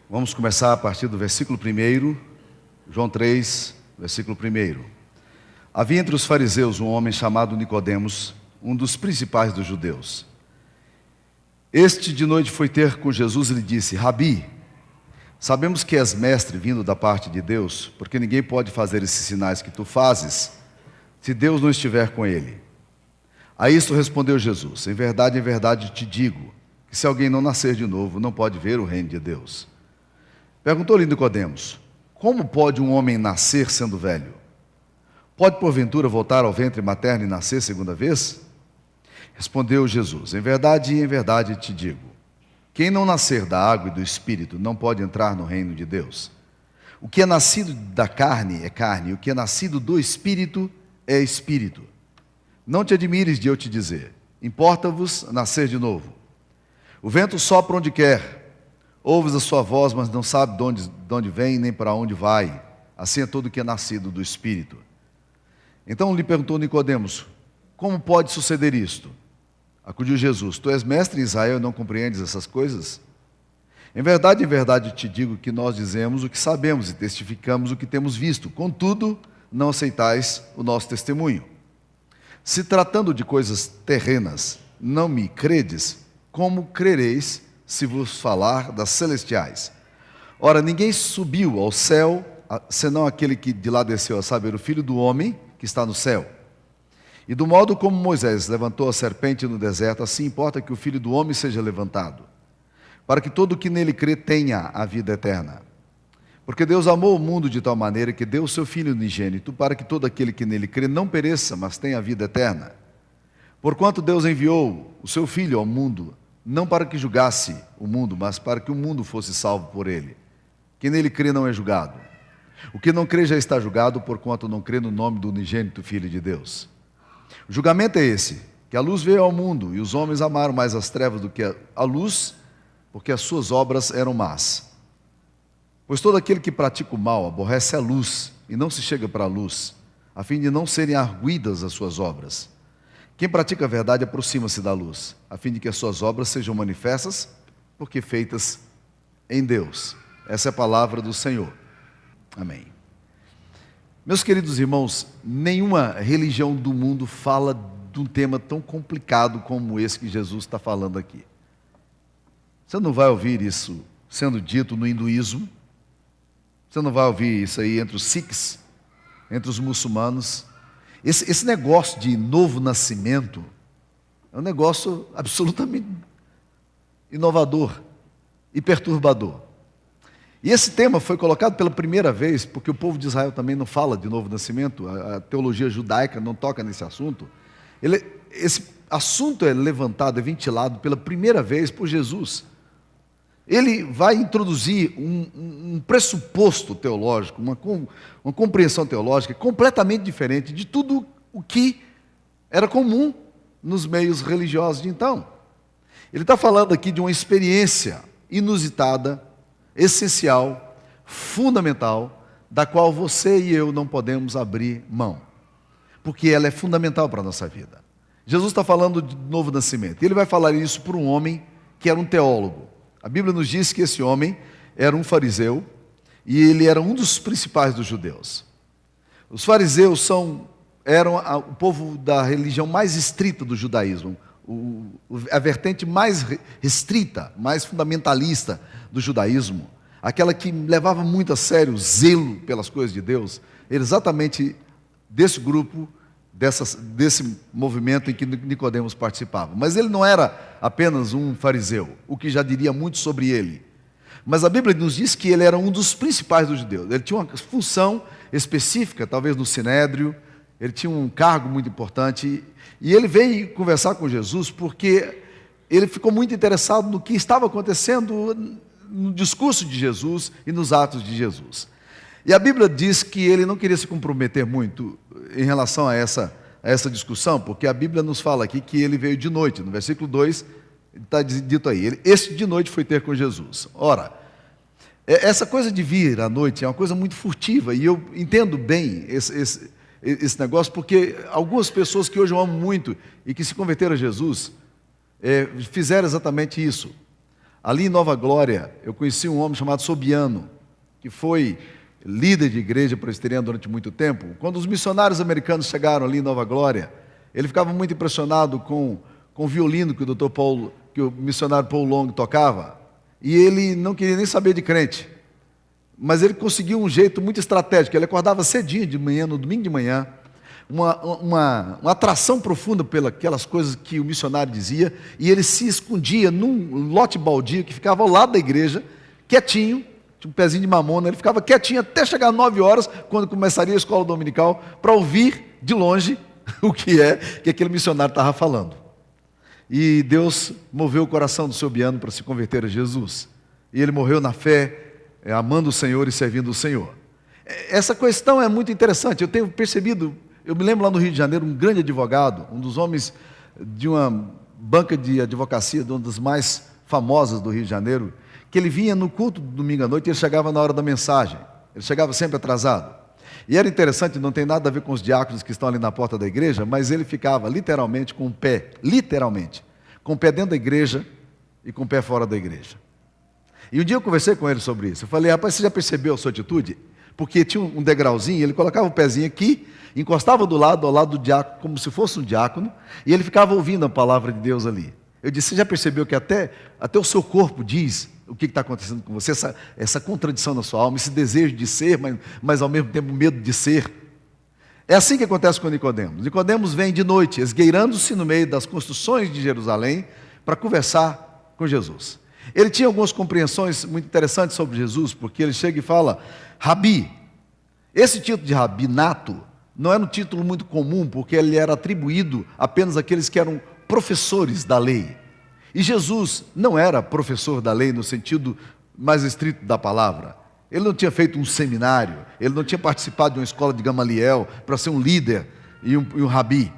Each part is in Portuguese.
Vamos começar a partir do versículo 1, João 3, versículo 1. Havia entre os fariseus um homem chamado Nicodemos, um dos principais dos judeus. Este de noite foi ter com Jesus e lhe disse: Rabi, sabemos que és mestre vindo da parte de Deus, porque ninguém pode fazer esses sinais que tu fazes, se Deus não estiver com ele. A isto respondeu Jesus: em verdade te digo, que se alguém não nascer de novo, não pode ver o reino de Deus. Perguntou-lhe Nicodemos: como pode um homem nascer sendo velho? Pode porventura voltar ao ventre materno e nascer segunda vez? Respondeu Jesus: em verdade te digo, quem não nascer da água e do Espírito não pode entrar no reino de Deus. O que é nascido da carne é carne, e o que é nascido do Espírito é Espírito. Não te admires de eu te dizer: importa-vos nascer de novo. O vento sopra onde quer, ouves a sua voz, mas não sabe de onde vem nem para onde vai. Assim é todo o que é nascido do Espírito. Então lhe perguntou Nicodemos: como pode suceder isto? Acudiu Jesus: tu és mestre em Israel e não compreendes essas coisas? Em verdade te digo que nós dizemos o que sabemos e testificamos o que temos visto. Contudo, não aceitais o nosso testemunho. Se tratando de coisas terrenas, não me credes, como crereis se vos falar das celestiais? Ora, ninguém subiu ao céu, senão aquele que de lá desceu, a saber, o Filho do Homem que está no céu. E do modo como Moisés levantou a serpente no deserto, assim importa que o Filho do Homem seja levantado, para que todo o que nele crê tenha a vida eterna. Porque Deus amou o mundo de tal maneira que deu o seu Filho unigênito, para que todo aquele que nele crê não pereça, mas tenha a vida eterna. Porquanto Deus enviou o seu Filho ao mundo, não para que julgasse o mundo, mas para que o mundo fosse salvo por ele. Quem nele crê não é julgado. O que não crê já está julgado, porquanto não crê no nome do unigênito Filho de Deus. O julgamento é esse, que a luz veio ao mundo, e os homens amaram mais as trevas do que a luz, porque as suas obras eram más. Pois todo aquele que pratica o mal aborrece a luz, e não se chega para a luz, a fim de não serem arguidas as suas obras. Quem pratica a verdade aproxima-se da luz, a fim de que as suas obras sejam manifestas, porque feitas em Deus. Essa é a palavra do Senhor. Amém. Meus queridos irmãos, nenhuma religião do mundo fala de um tema tão complicado como esse que Jesus está falando aqui. Você não vai ouvir isso sendo dito no hinduísmo, você não vai ouvir isso aí entre os sikhs, entre os muçulmanos. Esse negócio de novo nascimento é um negócio absolutamente inovador e perturbador. E esse tema foi colocado pela primeira vez, porque o povo de Israel também não fala de novo nascimento, a teologia judaica não toca nesse assunto. Esse assunto é levantado, é ventilado pela primeira vez por Jesus. Ele vai introduzir um pressuposto teológico, uma compreensão teológica completamente diferente de tudo o que era comum nos meios religiosos de então. Ele está falando aqui de uma experiência inusitada, essencial, fundamental, da qual você e eu não podemos abrir mão, porque ela é fundamental para a nossa vida. Jesus está falando de novo nascimento, e ele vai falar isso para um homem que era um teólogo. A Bíblia nos diz que esse homem era um fariseu, e ele era um dos principais dos judeus. Os fariseus eram o povo da religião mais estrita do judaísmo, a vertente mais restrita, mais fundamentalista do judaísmo, aquela que levava muito a sério o zelo pelas coisas de Deus. Era exatamente desse grupo, desse movimento em que Nicodemos participava. Mas ele não era apenas um fariseu, o que já diria muito sobre ele. Mas a Bíblia nos diz que ele era um dos principais dos judeus. Ele tinha uma função específica, talvez no Sinédrio, ele tinha um cargo muito importante, e ele veio conversar com Jesus porque ele ficou muito interessado no que estava acontecendo no discurso de Jesus e nos atos de Jesus. E a Bíblia diz que ele não queria se comprometer muito em relação a essa discussão, porque a Bíblia nos fala aqui que ele veio de noite. No versículo 2, está dito aí, este de noite foi ter com Jesus. Ora, essa coisa de vir à noite é uma coisa muito furtiva, e eu entendo bem esse negócio, porque algumas pessoas que hoje eu amo muito e que se converteram a Jesus, fizeram exatamente isso. Ali em Nova Glória, eu conheci um homem chamado Sobiano, que foi líder de igreja presbiteriana durante muito tempo. Quando os missionários americanos chegaram ali em Nova Glória, ele ficava muito impressionado com o violino que o missionário Paul Long tocava, e ele não queria nem saber de crente. Mas ele conseguiu um jeito muito estratégico. Ele acordava cedinho de manhã, no domingo de manhã, uma atração profunda pelas coisas que o missionário dizia, e ele se escondia num lote baldio que ficava ao lado da igreja, quietinho, tinha um pezinho de mamona, ele ficava quietinho até chegar às 9 horas, quando começaria a escola dominical, para ouvir de longe o que aquele missionário estava falando. E Deus moveu o coração do Sobiano para se converter a Jesus. E ele morreu na fé, amando o Senhor e servindo o Senhor. Essa questão é muito interessante. Eu tenho percebido, eu me lembro lá no Rio de Janeiro, um grande advogado, um dos homens de uma banca de advocacia, de uma das mais famosas do Rio de Janeiro, que ele vinha no culto do domingo à noite e ele chegava na hora da mensagem. Ele chegava sempre atrasado. E era interessante, não tem nada a ver com os diáconos que estão ali na porta da igreja, mas ele ficava literalmente com o pé dentro da igreja e com o pé fora da igreja. E um dia eu conversei com ele sobre isso. Eu falei, rapaz, você já percebeu a sua atitude? Porque tinha um degrauzinho, ele colocava o pezinho aqui, encostava ao lado do diácono, como se fosse um diácono, e ele ficava ouvindo a palavra de Deus ali. Eu disse, você já percebeu que até o seu corpo diz o que está acontecendo com você, essa contradição na sua alma, esse desejo de ser, mas ao mesmo tempo medo de ser? É assim que acontece com Nicodemos. Nicodemos vem de noite, esgueirando-se no meio das construções de Jerusalém, para conversar com Jesus. Ele tinha algumas compreensões muito interessantes sobre Jesus, porque ele chega e fala, Rabi. Esse título de rabinato não era um título muito comum, porque ele era atribuído apenas àqueles que eram professores da lei. E Jesus não era professor da lei no sentido mais estrito da palavra. Ele não tinha feito um seminário, ele não tinha participado de uma escola de Gamaliel para ser um líder e um rabi.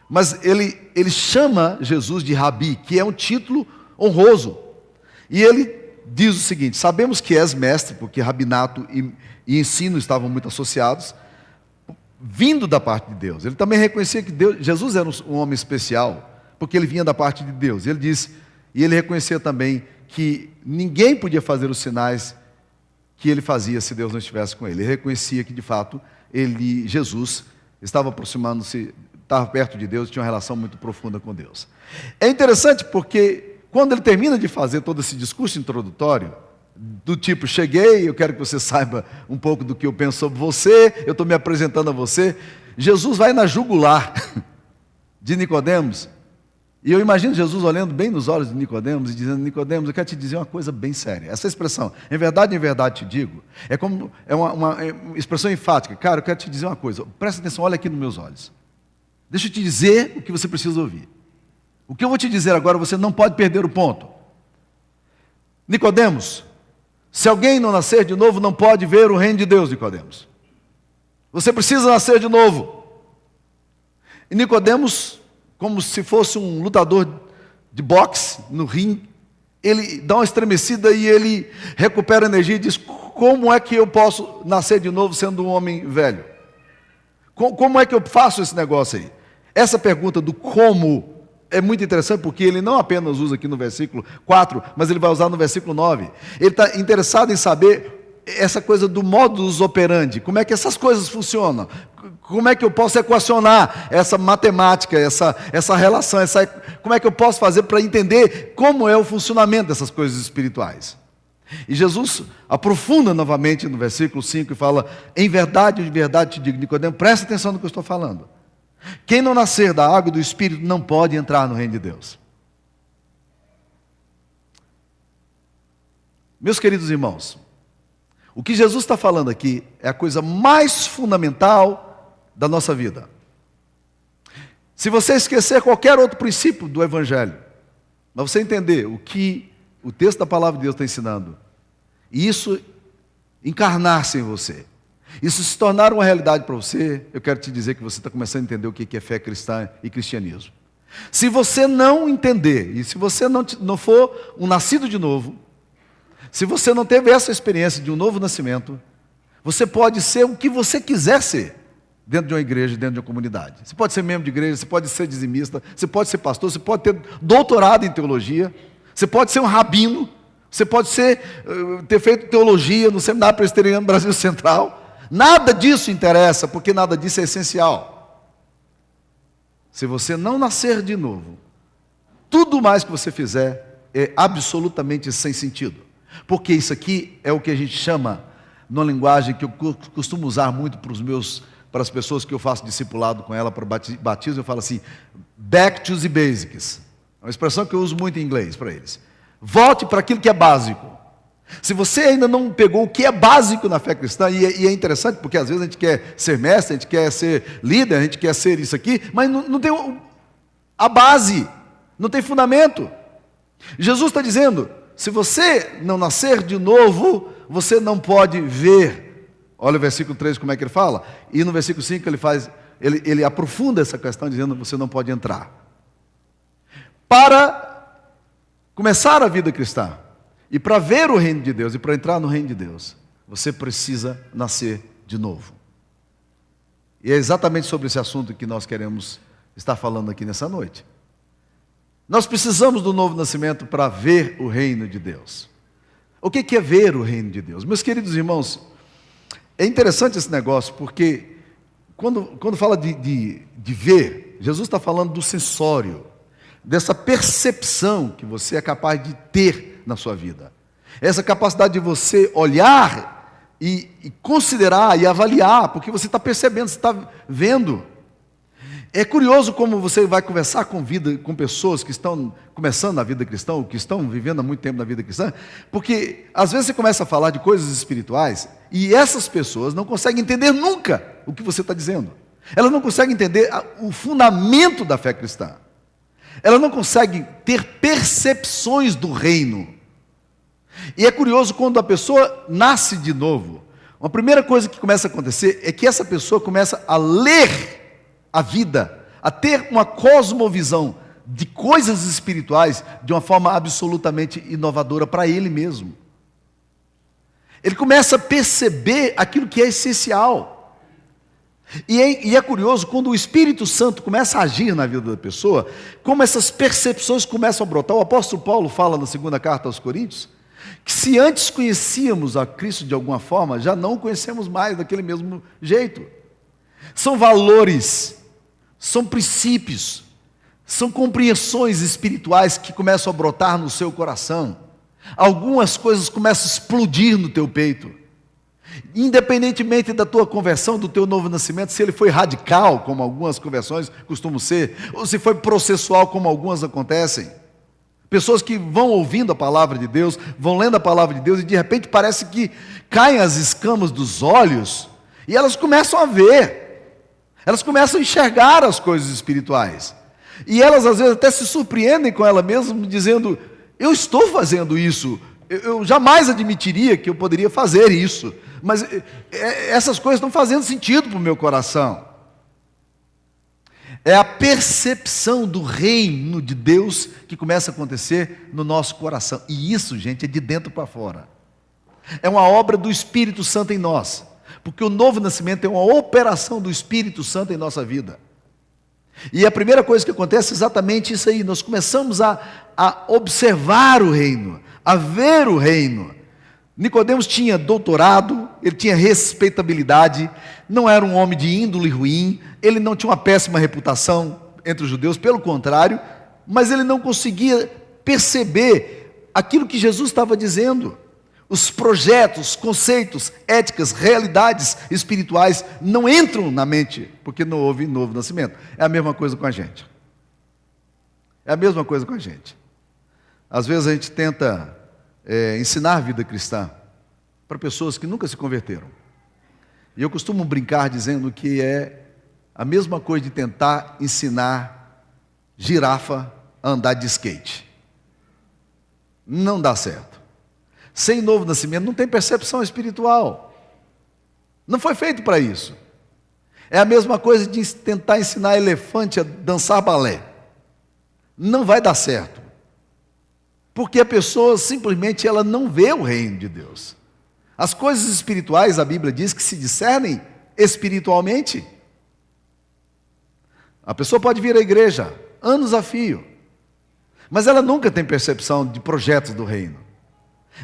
Mas ele chama Jesus de rabi, que é um título honroso. E ele diz o seguinte, sabemos que és mestre, porque rabinato e ensino estavam muito associados, vindo da parte de Deus. Ele também reconhecia que Jesus era um homem especial, porque ele vinha da parte de Deus. Ele disse, e ele reconhecia também que ninguém podia fazer os sinais que ele fazia se Deus não estivesse com ele. Ele reconhecia que de fato Jesus estava aproximando-se, estava perto de Deus, tinha uma relação muito profunda com Deus. É interessante porque quando ele termina de fazer todo esse discurso introdutório, do tipo, cheguei, eu quero que você saiba um pouco do que eu penso sobre você, eu estou me apresentando a você, Jesus vai na jugular de Nicodemos. E eu imagino Jesus olhando bem nos olhos de Nicodemos e dizendo, Nicodemos, eu quero te dizer uma coisa bem séria. Essa expressão, em verdade te digo, é uma expressão enfática. Cara, eu quero te dizer uma coisa, presta atenção, olha aqui nos meus olhos. Deixa eu te dizer o que você precisa ouvir. O que eu vou te dizer agora, você não pode perder o ponto. Nicodemos, se alguém não nascer de novo, não pode ver o reino de Deus, Nicodemos. Você precisa nascer de novo. E Nicodemos, como se fosse um lutador de boxe no ringue, ele dá uma estremecida e ele recupera a energia e diz, como é que eu posso nascer de novo sendo um homem velho? Como é que eu faço esse negócio aí? Essa pergunta do como é muito interessante, porque ele não apenas usa aqui no versículo 4, mas ele vai usar no versículo 9. Ele está interessado em saber essa coisa do modus operandi, como é que essas coisas funcionam, como é que eu posso equacionar essa matemática, essa relação, como é que eu posso fazer para entender como é o funcionamento dessas coisas espirituais. E Jesus aprofunda novamente no versículo 5 e fala, em verdade te digo, Nicodemo, presta atenção no que eu estou falando. Quem não nascer da água e do Espírito não pode entrar no reino de Deus. Meus queridos irmãos, o que Jesus está falando aqui é a coisa mais fundamental da nossa vida. Se você esquecer qualquer outro princípio do Evangelho, mas você entender o que o texto da Palavra de Deus está ensinando, e isso encarnar-se em você, isso se tornar uma realidade para você, eu quero te dizer que você está começando a entender o que é fé cristã e cristianismo. Se você não entender, e se você não for um nascido de novo, se você não teve essa experiência de um novo nascimento, você pode ser o que você quiser ser dentro de uma igreja, dentro de uma comunidade. Você pode ser membro de igreja, você pode ser dizimista, você pode ser pastor, você pode ter doutorado em teologia, você pode ser um rabino, Você pode ter feito teologia no Seminário Presbiteriano Brasil Central. Nada disso interessa, porque nada disso é essencial. Se você não nascer de novo, tudo mais que você fizer é absolutamente sem sentido. Porque isso aqui é o que a gente chama, numa linguagem que eu costumo usar muito para as pessoas que eu faço discipulado com ela para batismo, eu falo assim, back to the basics. É uma expressão que eu uso muito em inglês para eles. Volte para aquilo que é básico. Se você ainda não pegou o que é básico na fé cristã, e é interessante porque às vezes a gente quer ser mestre, a gente quer ser líder, a gente quer ser isso aqui, mas não tem a base, não tem fundamento. Jesus está dizendo, se você não nascer de novo, você não pode ver. Olha o versículo 3 como é que ele fala, e no versículo 5 ele aprofunda essa questão dizendo, você não pode entrar. Para começar a vida cristã, e para ver o reino de Deus, e para entrar no reino de Deus, você precisa nascer de novo. E é exatamente sobre esse assunto que nós queremos estar falando aqui nessa noite. Nós precisamos do novo nascimento para ver o reino de Deus. O que é ver o reino de Deus? Meus queridos irmãos, é interessante esse negócio, porque quando fala de ver, Jesus está falando do sensório, dessa percepção que você é capaz de ter na sua vida. Essa capacidade de você olhar e considerar e avaliar, porque você está percebendo, você está vendo. É curioso como você vai conversar com pessoas que estão começando na vida cristã, ou que estão vivendo há muito tempo na vida cristã, porque às vezes você começa a falar de coisas espirituais e essas pessoas não conseguem entender nunca o que você está dizendo. Elas não conseguem entender o fundamento da fé cristã. Ela não consegue ter percepções do reino. E é curioso quando a pessoa nasce de novo. Uma primeira coisa que começa a acontecer é que essa pessoa começa a ler a vida, a ter uma cosmovisão de coisas espirituais de uma forma absolutamente inovadora para ele mesmo. Ele começa a perceber aquilo que é essencial. E é curioso, quando o Espírito Santo começa a agir na vida da pessoa, como essas percepções começam a brotar. O apóstolo Paulo fala na segunda carta aos Coríntios, que se antes conhecíamos a Cristo de alguma forma, já não o conhecemos mais daquele mesmo jeito. São valores, são princípios, são compreensões espirituais que começam a brotar no seu coração. Algumas coisas começam a explodir no teu peito. Independentemente da tua conversão, do teu novo nascimento, se ele foi radical, como algumas conversões costumam ser, ou se foi processual, como algumas acontecem. Pessoas que vão ouvindo a palavra de Deus, vão lendo a palavra de Deus, e de repente parece que caem as escamas dos olhos, e elas começam a ver, elas começam a enxergar as coisas espirituais. E elas às vezes até se surpreendem com ela mesma, dizendo, eu estou fazendo isso, eu jamais admitiria que eu poderia fazer isso, mas essas coisas estão fazendo sentido para o meu coração. É a percepção do reino de Deus que começa a acontecer no nosso coração. E isso, gente, é de dentro para fora. É uma obra do Espírito Santo em nós. Porque o novo nascimento é uma operação do Espírito Santo em nossa vida. E a primeira coisa que acontece é exatamente isso aí. Nós começamos a observar o reino, a ver o reino. Nicodemos tinha doutorado, ele tinha respeitabilidade, não era um homem de índole ruim, ele não tinha uma péssima reputação entre os judeus, pelo contrário, mas ele não conseguia perceber aquilo que Jesus estava dizendo. Os projetos, conceitos, éticas, realidades espirituais não entram na mente, porque não houve novo nascimento. É a mesma coisa com a gente. É a mesma coisa com a gente. Às vezes a gente tenta ensinar a vida cristã para pessoas que nunca se converteram. E eu costumo brincar dizendo que é a mesma coisa de tentar ensinar girafa a andar de skate. Não dá certo. Sem novo nascimento não tem percepção espiritual. Não foi feito para isso. É a mesma coisa de tentar ensinar elefante a dançar balé. Não vai dar certo. Porque a pessoa simplesmente ela não vê o reino de Deus. As coisas espirituais, a Bíblia diz que se discernem espiritualmente. A pessoa pode vir à igreja, anos a fio, mas ela nunca tem percepção de projetos do reino.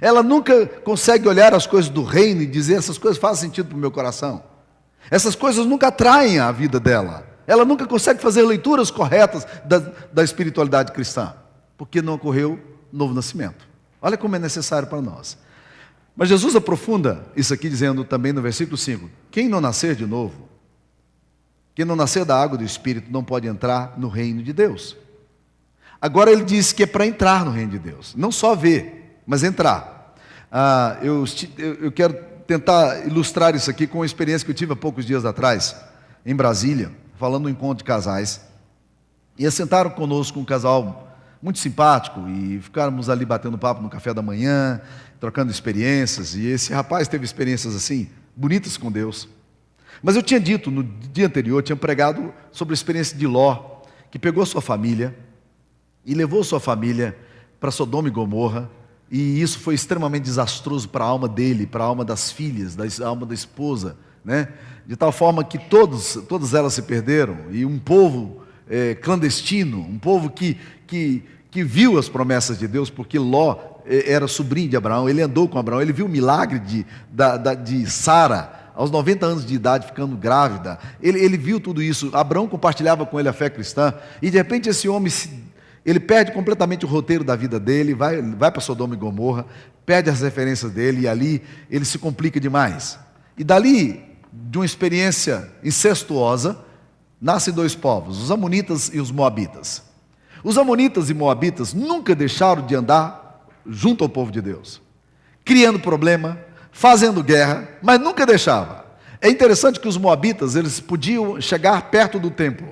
Ela nunca consegue olhar as coisas do reino e dizer: essas coisas fazem sentido para o meu coração. Essas coisas nunca atraem a vida dela. Ela nunca consegue fazer leituras corretas da espiritualidade cristã, porque não ocorreu novo nascimento. Olha como é necessário para nós. Mas Jesus aprofunda isso aqui dizendo também no versículo 5: quem não nascer de novo, quem não nascer da água do Espírito, não pode entrar no reino de Deus. Agora ele diz que é para entrar no reino de Deus, não só ver, mas entrar. Eu quero tentar ilustrar isso aqui com uma experiência que eu tive há poucos dias atrás, em Brasília, falando no encontro de casais. E assentaram conosco um casal muito simpático, e ficáramos ali batendo papo no café da manhã, trocando experiências, e esse rapaz teve experiências assim, bonitas com Deus. Mas eu tinha dito, no dia anterior, tinha pregado sobre a experiência de Ló, que pegou sua família, e levou sua família para Sodoma e Gomorra, e isso foi extremamente desastroso para a alma dele, para a alma das filhas, a alma da esposa, né? De tal forma que todas elas se perderam, e um povo clandestino, um povo que viu as promessas de Deus, porque Ló era sobrinho de Abraão, ele andou com Abraão, ele viu o milagre de Sara, aos 90 anos de idade, ficando grávida. Ele viu tudo isso. Abraão compartilhava com ele a fé cristã, e de repente esse homem ele perde completamente o roteiro da vida dele, vai para Sodoma e Gomorra, perde as referências dele, e ali ele se complica demais. E dali, de uma experiência incestuosa, nascem dois povos, os amonitas e os moabitas. Os amonitas e moabitas nunca deixaram de andar junto ao povo de Deus, criando problema, fazendo guerra, mas nunca deixava. É interessante que os moabitas, eles podiam chegar perto do templo,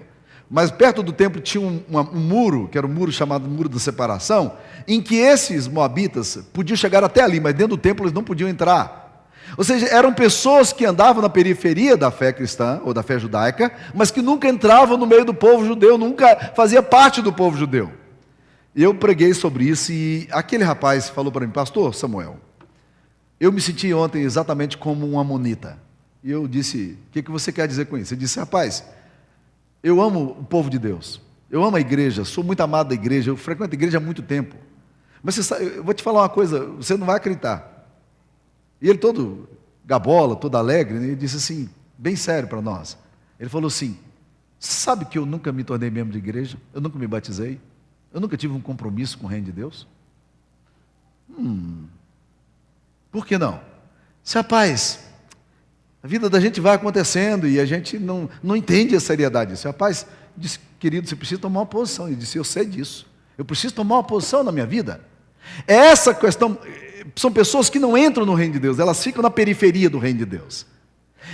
mas perto do templo tinha um muro, que era um muro chamado Muro da Separação, em que esses moabitas podiam chegar até ali, mas dentro do templo eles não podiam entrar. Ou seja, eram pessoas que andavam na periferia da fé cristã, ou da fé judaica, mas que nunca entravam no meio do povo judeu, nunca fazia parte do povo judeu. E eu preguei sobre isso, e aquele rapaz falou para mim: pastor Samuel, eu me senti ontem exatamente como um amonita. E eu disse: o que você quer dizer com isso? Ele disse: rapaz, eu amo o povo de Deus, eu amo a igreja, sou muito amado da igreja, eu frequento a igreja há muito tempo. Mas você sabe, eu vou te falar uma coisa, você não vai acreditar. E ele todo gabola, todo alegre, ele disse assim, bem sério para nós. Ele falou assim: sabe que eu nunca me tornei membro de igreja? Eu nunca me batizei? Eu nunca tive um compromisso com o reino de Deus? Por que não? Disse: rapaz, a vida da gente vai acontecendo e a gente não entende a seriedade disso. Rapaz, disse: querido, você precisa tomar uma posição. Ele disse: eu sei disso, eu preciso tomar uma posição na minha vida. É essa questão. São pessoas que não entram no reino de Deus, elas ficam na periferia do reino de Deus.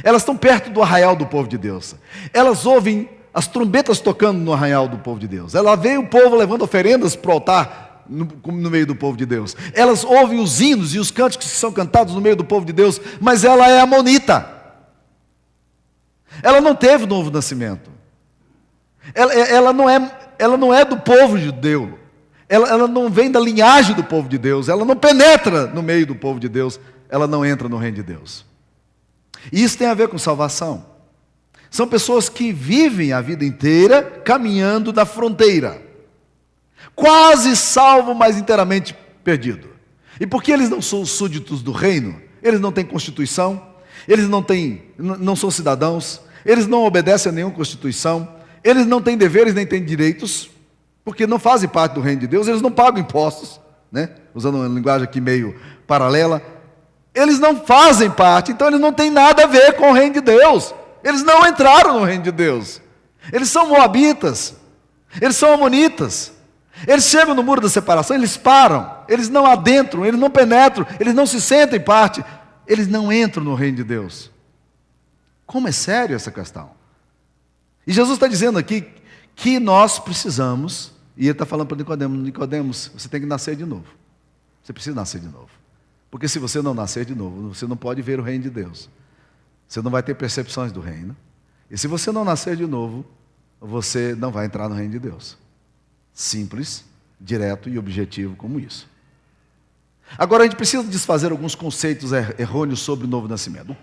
Elas estão perto do arraial do povo de Deus. Elas ouvem as trombetas tocando no arraial do povo de Deus. Ela vê o povo levando oferendas para o altar no meio do povo de Deus. Elas ouvem os hinos e os cânticos que são cantados no meio do povo de Deus, mas ela é amonita. Ela não teve novo nascimento. Ela não é do povo judeu. Ela não vem da linhagem do povo de Deus. Ela não penetra no meio do povo de Deus. Ela não entra no reino de Deus. E isso tem a ver com salvação. São pessoas que vivem a vida inteira caminhando na fronteira, quase salvo, mas inteiramente perdido. E porque eles não são súditos do reino, eles não têm constituição, eles não são cidadãos, eles não obedecem a nenhuma constituição, eles não têm deveres nem têm direitos, porque não fazem parte do reino de Deus, eles não pagam impostos, né? Usando uma linguagem aqui meio paralela. Eles não fazem parte, então eles não têm nada a ver com o reino de Deus. Eles não entraram no reino de Deus. Eles são moabitas, eles são amonitas. Eles chegam no muro da separação, eles param, eles não adentram, eles não penetram, eles não se sentem parte, eles não entram no reino de Deus. Como é sério essa questão? E Jesus está dizendo aqui que nós precisamos, e ele está falando para Nicodemos, você tem que nascer de novo. Você precisa nascer de novo. Porque se você não nascer de novo, você não pode ver o reino de Deus. Você não vai ter percepções do reino. E se você não nascer de novo, você não vai entrar no reino de Deus. Simples, direto e objetivo como isso. Agora a gente precisa desfazer alguns conceitos errôneos sobre o novo nascimento.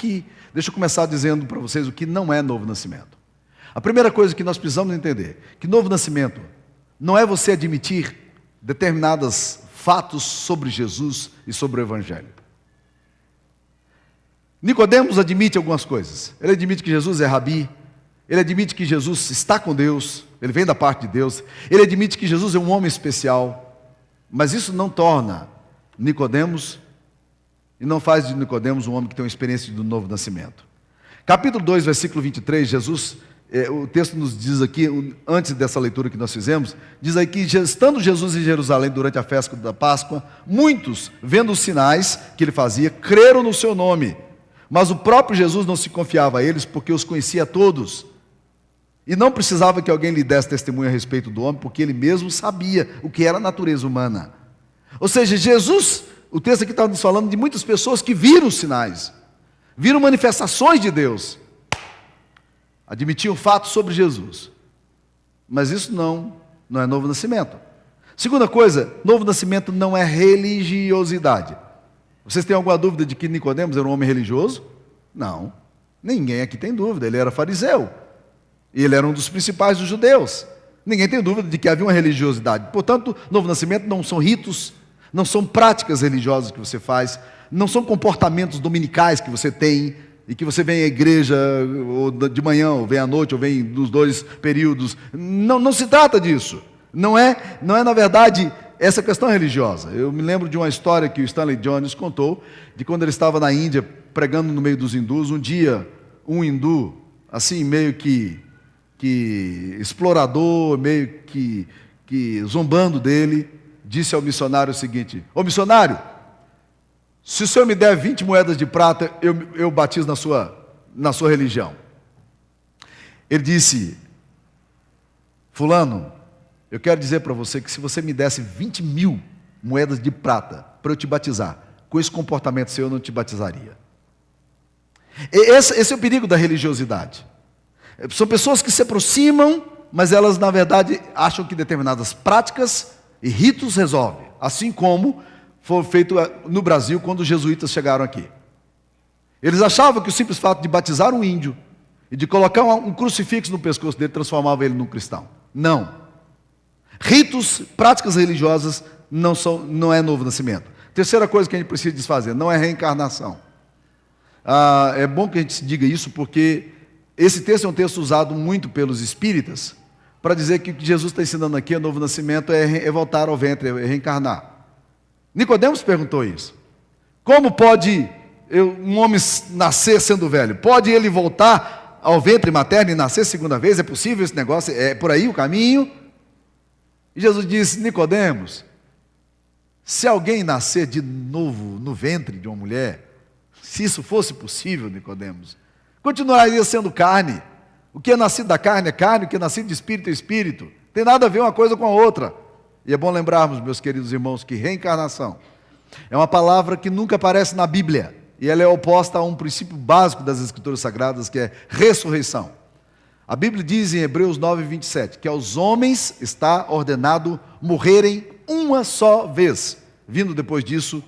Deixa eu começar dizendo para vocês o que não é novo nascimento. A primeira coisa que nós precisamos entender, que novo nascimento não é você admitir determinadas fatos sobre Jesus e sobre o Evangelho. Nicodemos admite algumas coisas. Ele admite que Jesus é rabi, ele admite que Jesus está com Deus, ele vem da parte de Deus, ele admite que Jesus é um homem especial, mas isso não torna Nicodemos e não faz de Nicodemos um homem que tem uma experiência do novo nascimento. Capítulo 2, versículo 23, Jesus, o texto nos diz aqui, antes dessa leitura que nós fizemos, diz aí que estando Jesus em Jerusalém durante a festa da Páscoa, muitos, vendo os sinais que ele fazia, creram no seu nome. Mas o próprio Jesus não se confiava a eles, porque os conhecia a todos. E não precisava que alguém lhe desse testemunho a respeito do homem, porque ele mesmo sabia o que era a natureza humana. Ou seja, Jesus, o texto aqui está nos falando de muitas pessoas que viram os sinais, viram manifestações de Deus, admitiam fatos sobre Jesus. Mas isso não é novo nascimento. Segunda coisa, novo nascimento não é religiosidade. Vocês têm alguma dúvida de que Nicodemos era um homem religioso? Não. Ninguém aqui tem dúvida. Ele era fariseu. E ele era um dos principais dos judeus. Ninguém tem dúvida de que havia uma religiosidade. Portanto, novo nascimento não são ritos, não são práticas religiosas que você faz, não são comportamentos dominicais que você tem e que você vem à igreja ou de manhã, ou vem à noite, ou vem nos dois períodos. Não se trata disso. Não é na verdade essa questão religiosa. Eu me lembro de uma história que o Stanley Jones contou, de quando ele estava na Índia, pregando no meio dos hindus. Um dia, um hindu, assim, meio que explorador, meio que zombando dele, disse ao missionário o seguinte: ô missionário, se o senhor me der 20 moedas de prata, eu batizo na sua religião. Ele disse: fulano, eu quero dizer para você que se você me desse 20.000 moedas de prata para eu te batizar, com esse comportamento seu eu não te batizaria. Esse é o perigo da religiosidade. São pessoas que se aproximam, mas elas na verdade acham que determinadas práticas e ritos resolvem. Assim como foi feito no Brasil quando os jesuítas chegaram aqui. Eles achavam que o simples fato de batizar um índio e de colocar um crucifixo no pescoço dele transformava ele num cristão. Não. Ritos, práticas religiosas não é novo nascimento. Terceira coisa que a gente precisa desfazer, não é reencarnação. É bom que a gente diga isso, porque esse texto é um texto usado muito pelos espíritas para dizer que o que Jesus está ensinando aqui, o novo nascimento, é voltar ao ventre, é reencarnar. Nicodemos perguntou isso. Como pode um homem nascer sendo velho? Pode ele voltar ao ventre materno e nascer segunda vez? É possível esse negócio? É por aí o caminho? E Jesus disse: Nicodemos, se alguém nascer de novo no ventre de uma mulher, se isso fosse possível, Nicodemos, continuaria sendo carne. O que é nascido da carne é carne, o que é nascido de espírito é espírito. Tem nada a ver uma coisa com a outra. E é bom lembrarmos, meus queridos irmãos, que reencarnação é uma palavra que nunca aparece na Bíblia, e ela é oposta a um princípio básico das Escrituras Sagradas, que é ressurreição. A Bíblia diz em Hebreus 9, 27, que aos homens está ordenado morrerem uma só vez, vindo depois disso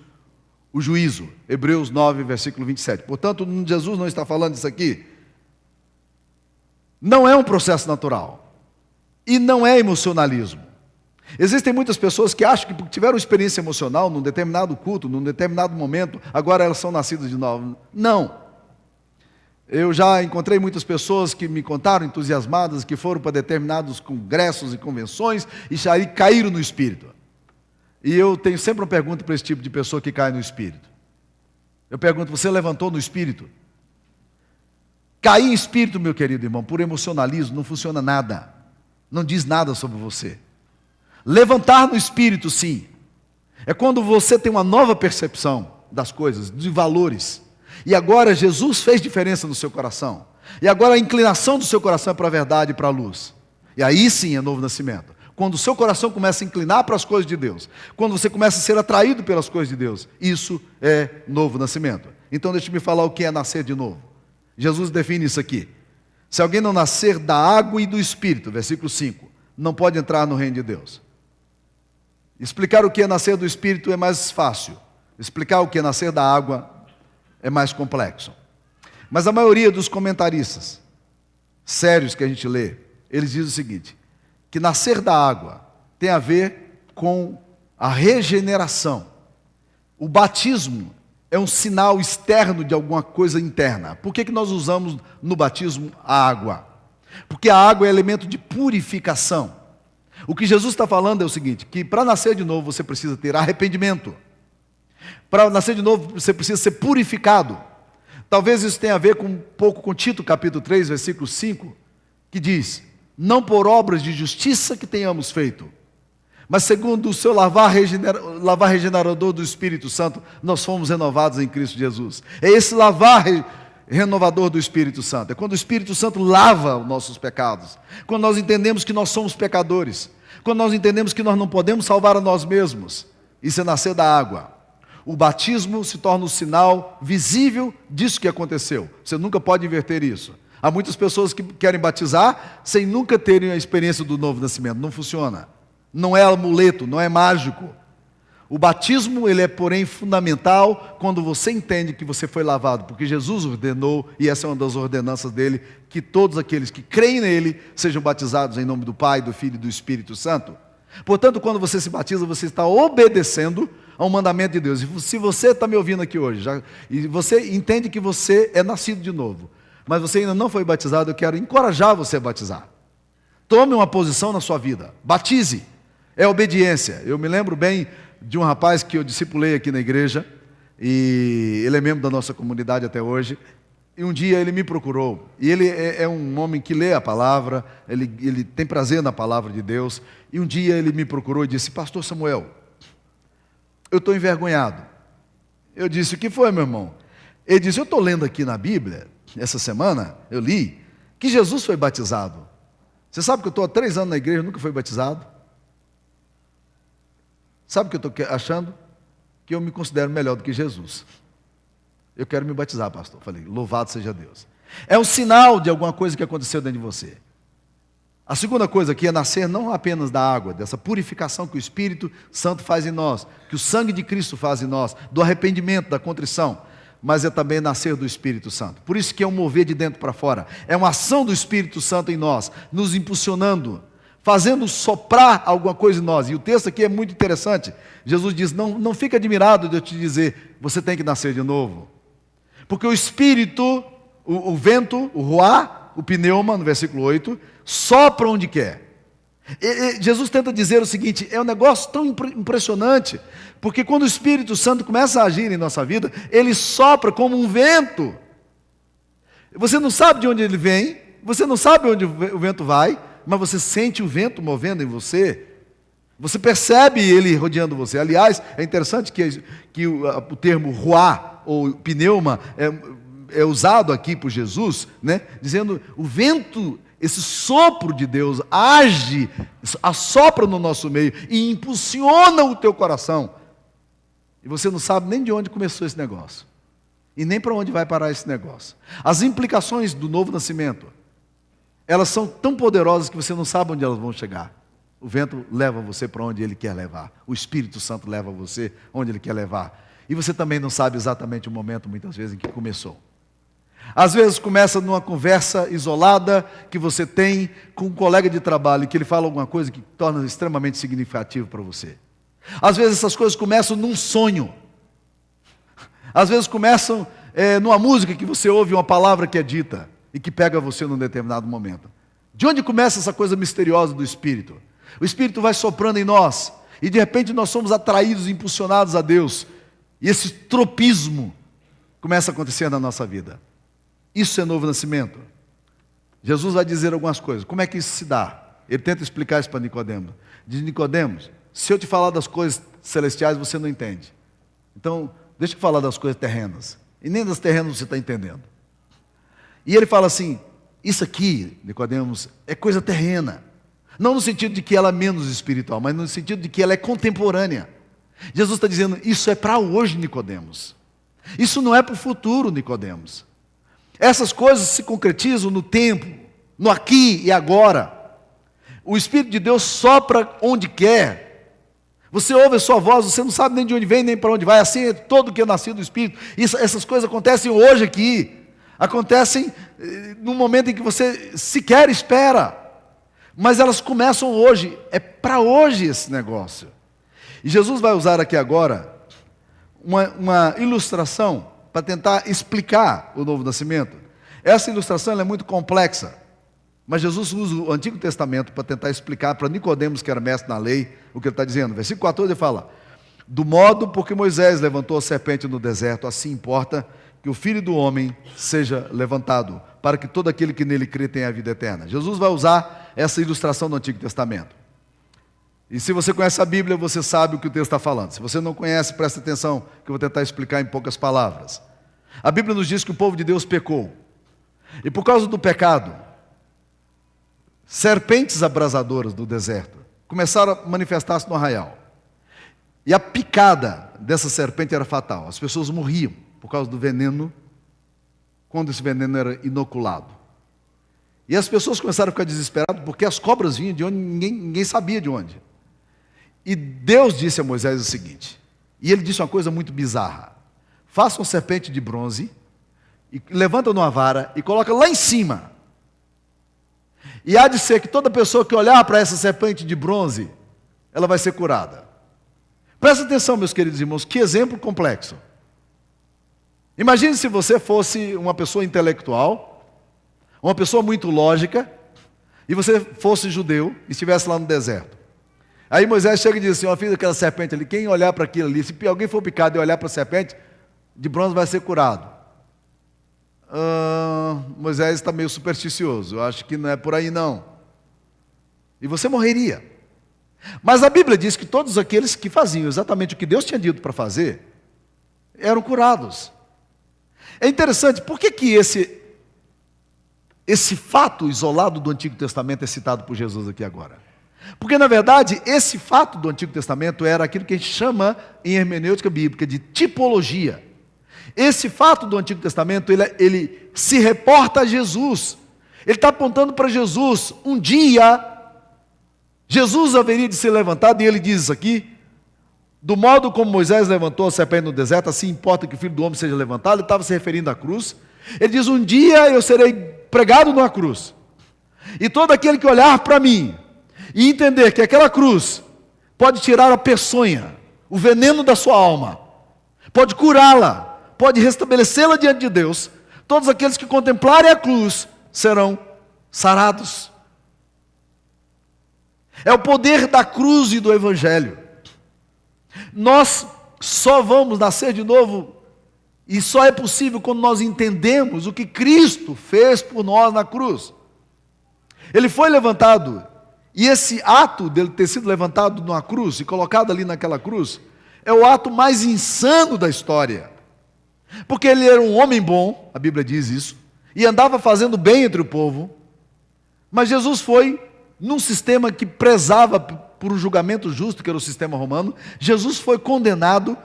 o juízo. Hebreus 9, versículo 27. Portanto, Jesus não está falando isso aqui. Não é um processo natural. E não é emocionalismo. Existem muitas pessoas que acham que porque tiveram experiência emocional num determinado culto, num determinado momento, agora elas são nascidas de novo. Não. Eu já encontrei muitas pessoas que me contaram, entusiasmadas, que foram para determinados congressos e convenções e aí caíram no espírito. E eu tenho sempre uma pergunta para esse tipo de pessoa que cai no espírito. Eu pergunto: você levantou no espírito? Cair em espírito, meu querido irmão, por emocionalismo, não funciona nada. Não diz nada sobre você. Levantar no espírito, sim, é quando você tem uma nova percepção das coisas, de valores. E agora Jesus fez diferença no seu coração. E agora a inclinação do seu coração é para a verdade e para a luz. E aí sim é novo nascimento. Quando o seu coração começa a inclinar para as coisas de Deus, quando você começa a ser atraído pelas coisas de Deus, isso é novo nascimento. Então deixe-me falar o que é nascer de novo. Jesus define isso aqui: se alguém não nascer da água e do Espírito, versículo 5, não pode entrar no reino de Deus. Explicar o que é nascer do Espírito é mais fácil. Explicar o que é nascer da água é mais complexo. Mas a maioria dos comentaristas sérios que a gente lê, eles dizem o seguinte: que nascer da água tem a ver com a regeneração. O batismo é um sinal externo de alguma coisa interna. Por que nós usamos no batismo a água? Porque a água é elemento de purificação. O que Jesus está falando é o seguinte, que para nascer de novo você precisa ter arrependimento. Para nascer de novo você precisa ser purificado. Talvez isso tenha a ver um pouco com Tito capítulo 3, versículo 5, que diz: não por obras de justiça que tenhamos feito, mas segundo o seu lavar regenerador do Espírito Santo, nós fomos renovados em Cristo Jesus. É esse lavar renovador do Espírito Santo. É quando o Espírito Santo lava os nossos pecados. Quando nós entendemos que nós somos pecadores. Quando nós entendemos que nós não podemos salvar a nós mesmos. Isso é nascer da água. O batismo se torna um sinal visível disso que aconteceu. Você nunca pode inverter isso. Há muitas pessoas que querem batizar sem nunca terem a experiência do novo nascimento. Não funciona. Não é amuleto, não é mágico. O batismo, ele é, porém, fundamental quando você entende que você foi lavado, porque Jesus ordenou, e essa é uma das ordenanças dele, que todos aqueles que creem nele sejam batizados em nome do Pai, do Filho e do Espírito Santo. Portanto, quando você se batiza, você está obedecendo ao mandamento de Deus. E se você está me ouvindo aqui hoje, e você entende que você é nascido de novo, mas você ainda não foi batizado, eu quero encorajar você a batizar. Tome uma posição na sua vida, batize, é obediência. Eu me lembro bem de um rapaz que eu discipulei aqui na igreja, e ele é membro da nossa comunidade até hoje, e um dia ele me procurou, e ele é um homem que lê a palavra, ele tem prazer na palavra de Deus, e um dia ele me procurou e disse: pastor Samuel, eu estou envergonhado. Eu disse: o que foi, meu irmão? Ele disse: eu estou lendo aqui na Bíblia, essa semana, eu li, que Jesus foi batizado. Você sabe que eu estou há 3 anos na igreja e nunca fui batizado? Sabe o que eu estou achando? Que eu me considero melhor do que Jesus. Eu quero me batizar, pastor. Falei: louvado seja Deus. É um sinal de alguma coisa que aconteceu dentro de você. A segunda coisa aqui é nascer não apenas da água, dessa purificação que o Espírito Santo faz em nós, que o sangue de Cristo faz em nós, do arrependimento, da contrição, mas é também nascer do Espírito Santo. Por isso que é um mover de dentro para fora. É uma ação do Espírito Santo em nós, nos impulsionando, fazendo soprar alguma coisa em nós. E o texto aqui é muito interessante. Jesus diz: não fique admirado de eu te dizer, você tem que nascer de novo. Porque o Espírito, o vento, o ruá, o pneuma, no versículo 8, sopra onde quer. Jesus tenta dizer o seguinte: é um negócio tão impressionante, porque quando o Espírito Santo começa a agir em nossa vida, ele sopra como um vento. Você não sabe de onde ele vem, você não sabe onde o vento vai, mas você sente o vento movendo em você, você percebe ele rodeando você. Aliás, é interessante que o termo ruá, ou pneuma, é usado aqui por Jesus, né? Dizendo, o vento, esse sopro de Deus age, assopra no nosso meio e impulsiona o teu coração. E você não sabe nem de onde começou esse negócio, e nem para onde vai parar esse negócio. As implicações do novo nascimento, elas são tão poderosas que você não sabe onde elas vão chegar. O vento leva você para onde ele quer levar. O Espírito Santo leva você onde ele quer levar. E você também não sabe exatamente o momento, muitas vezes, em que começou. Às vezes começa numa conversa isolada que você tem com um colega de trabalho, que ele fala alguma coisa que torna extremamente significativo para você. Às vezes essas coisas começam num sonho. Às vezes começam numa música que você ouve uma palavra que é dita e que pega você num determinado momento. De onde começa essa coisa misteriosa do Espírito? O Espírito vai soprando em nós e de repente nós somos atraídos, impulsionados a Deus. E esse tropismo começa a acontecer na nossa vida. Isso é novo nascimento. Jesus vai dizer algumas coisas. Como é que isso se dá? Ele tenta explicar isso para Nicodemos. Diz: Nicodemos, se eu te falar das coisas celestiais, você não entende. Então, deixa eu falar das coisas terrenas. E nem das terrenas você está entendendo. E ele fala assim: isso aqui, Nicodemos, é coisa terrena. Não no sentido de que ela é menos espiritual, mas no sentido de que ela é contemporânea. Jesus está dizendo: isso é para hoje, Nicodemos. Isso não é para o futuro, Nicodemos. Essas coisas se concretizam no tempo, no aqui e agora. O Espírito de Deus sopra onde quer. Você ouve a sua voz, você não sabe nem de onde vem, nem para onde vai. Assim é todo que é nascido do Espírito. Essas coisas acontecem hoje aqui. Acontecem no momento em que você sequer espera. Mas elas começam hoje. É para hoje esse negócio. E Jesus vai usar aqui agora uma ilustração para tentar explicar o novo nascimento. Essa ilustração ela é muito complexa, mas Jesus usa o Antigo Testamento para tentar explicar para Nicodemos, que era mestre na lei, o que ele está dizendo. Versículo 14 ele fala: do modo porque Moisés levantou a serpente no deserto, assim importa que o Filho do Homem seja levantado, para que todo aquele que nele crê tenha a vida eterna. Jesus vai usar essa ilustração do Antigo Testamento. E se você conhece a Bíblia, você sabe o que o texto está falando. Se você não conhece, presta atenção, que eu vou tentar explicar em poucas palavras. A Bíblia nos diz que o povo de Deus pecou. E por causa do pecado, serpentes abrasadoras do deserto começaram a manifestar-se no arraial. E a picada dessa serpente era fatal. As pessoas morriam por causa do veneno, quando esse veneno era inoculado. E as pessoas começaram a ficar desesperadas, porque as cobras vinham de onde ninguém sabia de onde. E Deus disse a Moisés o seguinte, e ele disse uma coisa muito bizarra: faça uma serpente de bronze, e levanta numa vara, e coloca lá em cima. E há de ser que toda pessoa que olhar para essa serpente de bronze, ela vai ser curada. Presta atenção, meus queridos irmãos, que exemplo complexo. Imagine se você fosse uma pessoa intelectual, uma pessoa muito lógica, e você fosse judeu e estivesse lá no deserto. Aí Moisés chega e diz assim: ó, fiz aquela serpente ali, quem olhar para aquilo ali, se alguém for picado e olhar para a serpente de bronze, vai ser curado. Moisés está meio supersticioso, eu acho que não é por aí não. E você morreria. Mas a Bíblia diz que todos aqueles que faziam exatamente o que Deus tinha dito para fazer, eram curados. É interessante, por que esse fato isolado do Antigo Testamento é citado por Jesus aqui agora? Porque, na verdade, esse fato do Antigo Testamento era aquilo que a gente chama, em hermenêutica bíblica, de tipologia. Esse fato do Antigo Testamento, ele se reporta a Jesus. Ele está apontando para Jesus. Um dia, Jesus haveria de ser levantado, e ele diz isso aqui: do modo como Moisés levantou a serpente no deserto, assim importa que o Filho do Homem seja levantado. Ele estava se referindo à cruz. Ele diz: um dia eu serei pregado numa cruz, e todo aquele que olhar para mim e entender que aquela cruz pode tirar a peçonha, o veneno da sua alma, pode curá-la, pode restabelecê-la diante de Deus, todos aqueles que contemplarem a cruz serão sarados. É o poder da cruz e do Evangelho. Nós só vamos nascer de novo, e só é possível quando nós entendemos o que Cristo fez por nós na cruz. Ele foi levantado, e esse ato dele ter sido levantado numa cruz e colocado ali naquela cruz é o ato mais insano da história. Porque ele era um homem bom, a Bíblia diz isso, e andava fazendo bem entre o povo, mas Jesus foi num sistema que prezava por um julgamento justo, que era o sistema romano. Jesus foi condenado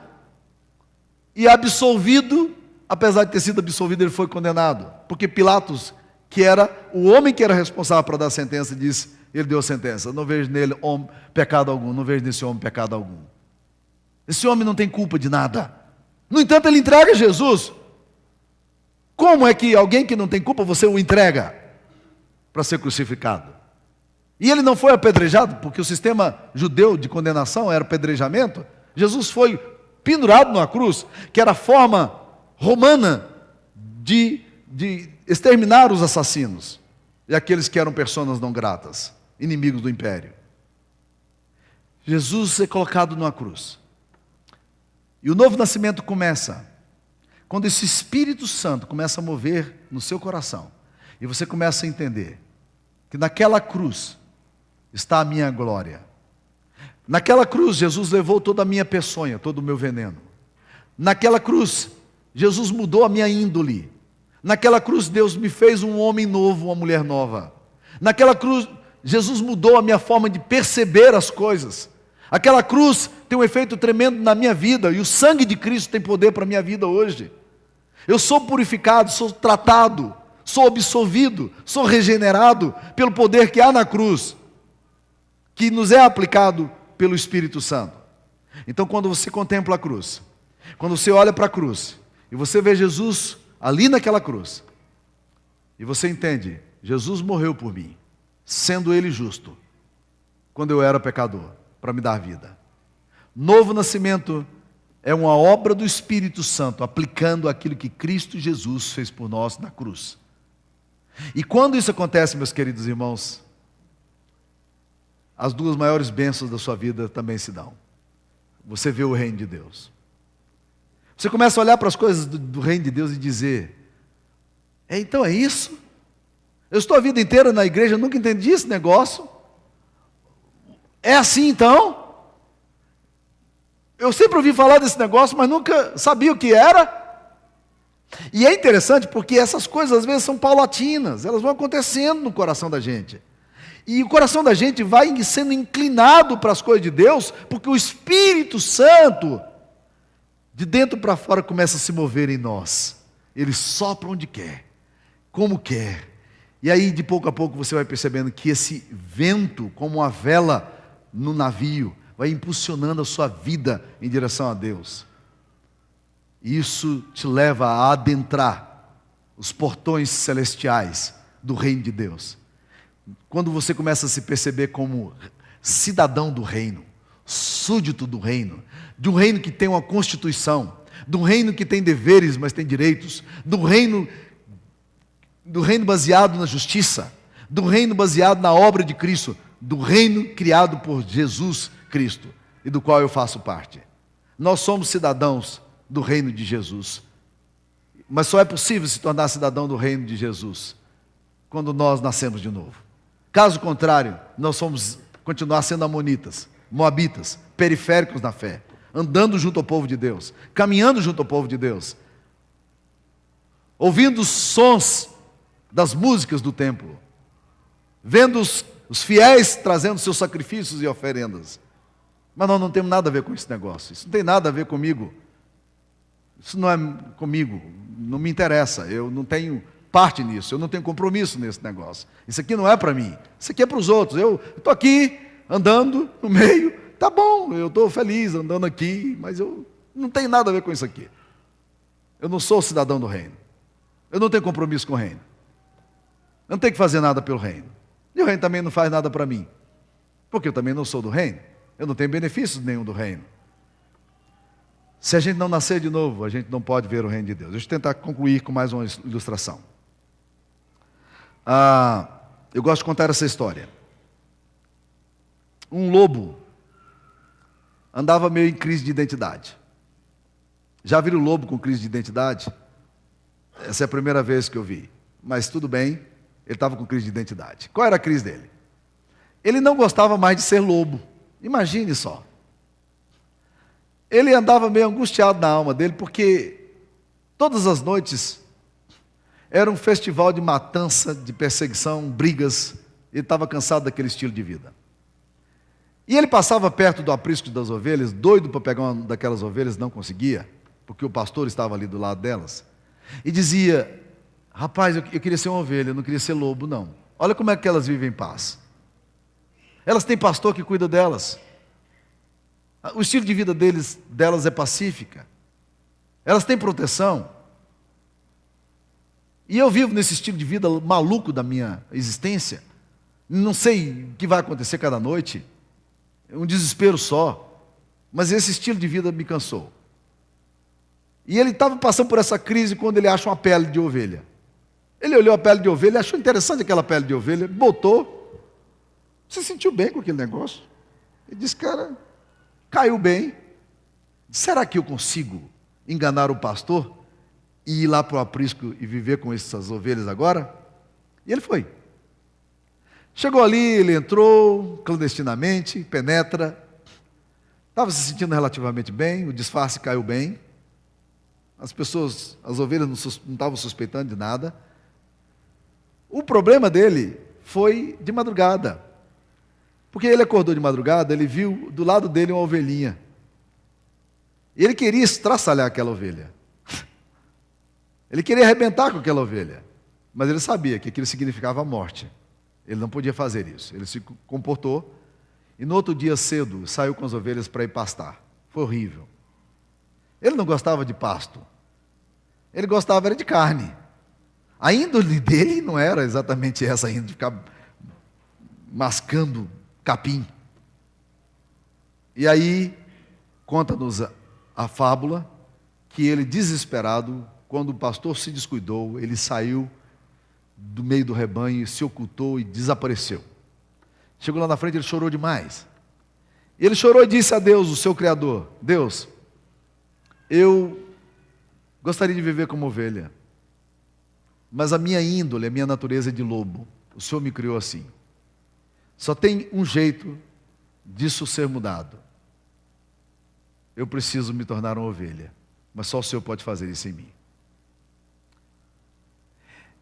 e absolvido. Apesar de ter sido absolvido, ele foi condenado, porque Pilatos, que era o homem que era responsável para dar a sentença, disse, ele deu a sentença: não vejo nele pecado algum, não vejo nesse homem pecado algum. Esse homem não tem culpa de nada. No entanto, ele entrega Jesus. Como é que alguém que não tem culpa, você o entrega para ser crucificado? E ele não foi apedrejado, porque o sistema judeu de condenação era apedrejamento. Jesus foi pendurado numa cruz, que era a forma romana de exterminar os assassinos e aqueles que eram personas não gratas, inimigos do império. Jesus é colocado numa cruz. E o novo nascimento começa quando esse Espírito Santo começa a mover no seu coração, e você começa a entender que naquela cruz está a minha glória. Naquela cruz Jesus levou toda a minha peçonha, todo o meu veneno. Naquela cruz Jesus mudou a minha índole. Naquela cruz Deus me fez um homem novo, uma mulher nova. Naquela cruz Jesus mudou a minha forma de perceber as coisas. Aquela cruz tem um efeito tremendo na minha vida, e o sangue de Cristo tem poder para a minha vida hoje. Eu sou purificado, sou tratado, sou absolvido, sou regenerado pelo poder que há na cruz, que nos é aplicado pelo Espírito Santo. Então, quando você contempla a cruz, quando você olha para a cruz, e você vê Jesus ali naquela cruz, e você entende, Jesus morreu por mim, sendo Ele justo, quando eu era pecador, para me dar vida. Novo nascimento é uma obra do Espírito Santo, aplicando aquilo que Cristo Jesus fez por nós na cruz. E quando isso acontece, meus queridos irmãos, as duas maiores bênçãos da sua vida também se dão. Você vê o reino de Deus. Você começa a olhar para as coisas do reino de Deus e dizer: então é isso? Eu estou a vida inteira na igreja, nunca entendi esse negócio. É assim então? Eu sempre ouvi falar desse negócio, mas nunca sabia o que era. E é interessante porque essas coisas às vezes são paulatinas, elas vão acontecendo no coração da gente. E o coração da gente vai sendo inclinado para as coisas de Deus, porque o Espírito Santo, de dentro para fora, começa a se mover em nós. Ele sopra onde quer, como quer. E aí, de pouco a pouco, você vai percebendo que esse vento, como uma vela no navio, vai impulsionando a sua vida em direção a Deus. Isso te leva a adentrar os portões celestiais do reino de Deus. Quando você começa a se perceber como cidadão do reino, súdito do reino, de um reino que tem uma constituição, de um reino que tem deveres, mas tem direitos, do reino baseado na justiça, do reino baseado na obra de Cristo, do reino criado por Jesus Cristo, e do qual eu faço parte. Nós somos cidadãos do reino de Jesus, mas só é possível se tornar cidadão do reino de Jesus quando nós nascemos de novo. Caso contrário, nós vamos continuar sendo amonitas, moabitas, periféricos na fé, andando junto ao povo de Deus, caminhando junto ao povo de Deus, ouvindo os sons das músicas do templo, vendo os fiéis trazendo seus sacrifícios e oferendas. Mas nós não temos nada a ver com esse negócio. Isso não tem nada a ver comigo. Isso não é comigo. Não me interessa. Eu não tenho parte nisso. Eu não tenho compromisso nesse negócio. Isso aqui não é para mim. Isso aqui é para os outros. Eu estou aqui, andando no meio. Tá bom, eu estou feliz andando aqui, mas eu não tenho nada a ver com isso aqui. Eu não sou cidadão do reino. Eu não tenho compromisso com o reino. Eu não tenho que fazer nada pelo reino. E o reino também não faz nada para mim. Porque eu também não sou do reino. Eu não tenho benefícios nenhum do reino. Se a gente não nascer de novo, a gente não pode ver o reino de Deus. Deixa eu tentar concluir com mais uma ilustração. Eu gosto de contar essa história. Um lobo andava meio em crise de identidade. Já viram o lobo com crise de identidade? Essa é a primeira vez que eu vi. Mas tudo bem, ele estava com crise de identidade. Qual era a crise dele? Ele não gostava mais de ser lobo. Imagine só. Ele andava meio angustiado na alma dele, porque todas as noites era um festival de matança, de perseguição, brigas. Ele estava cansado daquele estilo de vida. E ele passava perto do aprisco das ovelhas, doido para pegar uma daquelas ovelhas, não conseguia, porque o pastor estava ali do lado delas, e dizia: rapaz, eu queria ser uma ovelha, eu não queria ser lobo, não. Olha como é que elas vivem em paz. Elas têm pastor que cuida delas. O estilo de vida delas é pacífica. Elas têm proteção. E eu vivo nesse estilo de vida maluco da minha existência. Não sei o que vai acontecer cada noite. É um desespero só. Mas esse estilo de vida me cansou. E ele estava passando por essa crise quando ele acha uma pele de ovelha. Ele olhou a pele de ovelha, achou interessante aquela pele de ovelha, botou. Se sentiu bem com aquele negócio. Ele disse: cara, caiu bem. Será que eu consigo enganar o pastor e ir lá para o aprisco e viver com essas ovelhas agora? E ele foi. Chegou ali, ele entrou clandestinamente, penetra. Estava se sentindo relativamente bem, o disfarce caiu bem. As ovelhas não estavam suspeitando de nada. O problema dele foi de madrugada. Porque ele acordou de madrugada, ele viu do lado dele uma ovelhinha. E ele queria estraçalhar aquela ovelha. Ele queria arrebentar com aquela ovelha. Mas ele sabia que aquilo significava a morte. Ele não podia fazer isso. Ele se comportou e no outro dia cedo saiu com as ovelhas para ir pastar. Foi horrível. Ele não gostava de pasto. Ele gostava era de carne. A índole dele não era exatamente essa índole, de ficar mascando capim. E aí conta-nos a fábula que ele, desesperado, quando o pastor se descuidou, ele saiu do meio do rebanho, se ocultou e desapareceu. Chegou lá na frente, ele chorou demais. Ele chorou e disse a Deus, o seu Criador: Deus, eu gostaria de viver como ovelha, mas a minha índole, a minha natureza é de lobo. O Senhor me criou assim. Só tem um jeito disso ser mudado. Eu preciso me tornar uma ovelha, mas só o Senhor pode fazer isso em mim.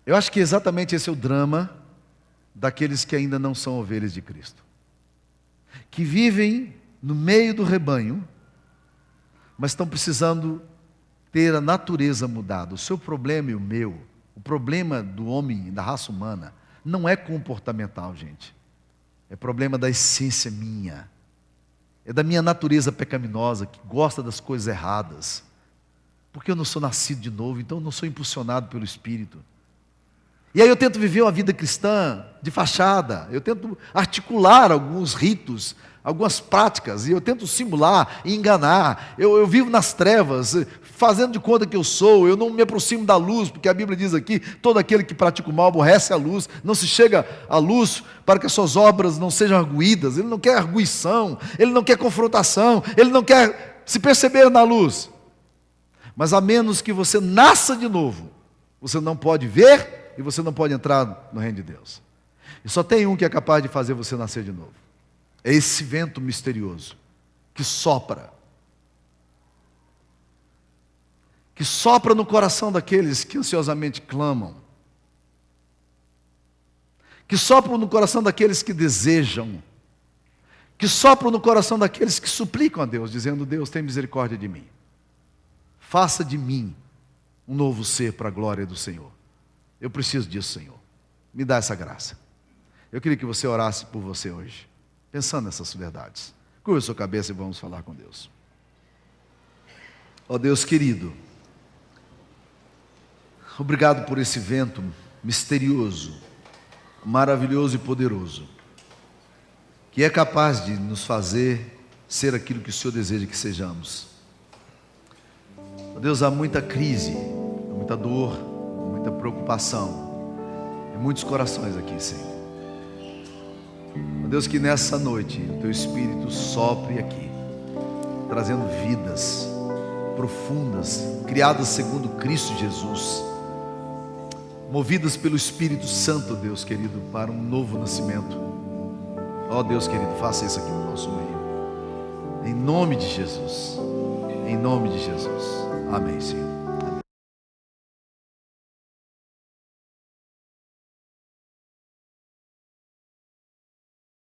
Eu acho que exatamente esse é o drama daqueles que ainda não são ovelhas de Cristo, que vivem no meio do rebanho, mas estão precisando ter a natureza mudada. O seu problema e o meu, o problema do homem, da raça humana, não é comportamental, gente. É problema da essência minha. É da minha natureza pecaminosa, que gosta das coisas erradas. Porque eu não sou nascido de novo, então eu não sou impulsionado pelo Espírito. E aí eu tento viver uma vida cristã de fachada, eu tento articular alguns ritos, algumas práticas, e eu tento simular e enganar. Eu vivo nas trevas, fazendo de conta que eu não me aproximo da luz, porque a Bíblia diz aqui: todo aquele que pratica o mal aborrece a luz, não se chega à luz para que as suas obras não sejam arguídas. Ele não quer arguição, ele não quer confrontação, ele não quer se perceber na luz. Mas a menos que você nasça de novo, você não pode ver e você não pode entrar no reino de Deus. E só tem um que é capaz de fazer você nascer de novo. É esse vento misterioso que sopra no coração daqueles que ansiosamente clamam, que sopra no coração daqueles que desejam, que sopra no coração daqueles que suplicam a Deus, dizendo: Deus, tem misericórdia de mim, faça de mim um novo ser para a glória do Senhor. Eu preciso disso, Senhor, me dá essa graça. Eu queria que você orasse por você hoje, pensando nessas verdades. Curva a sua cabeça e vamos falar com Deus. Ó Deus querido, obrigado por esse vento misterioso, maravilhoso e poderoso, que é capaz de nos fazer ser aquilo que o Senhor deseja que sejamos. Ó Deus, há muita crise, há muita dor, muita preocupação em muitos corações aqui, Senhor. Ó Deus, que nessa noite o Teu Espírito sopre aqui, trazendo vidas profundas, criadas segundo Cristo Jesus, movidas pelo Espírito Santo, Deus querido, para um novo nascimento. Ó Deus querido, faça isso aqui no nosso meio, em nome de Jesus, em nome de Jesus. Amém, Senhor.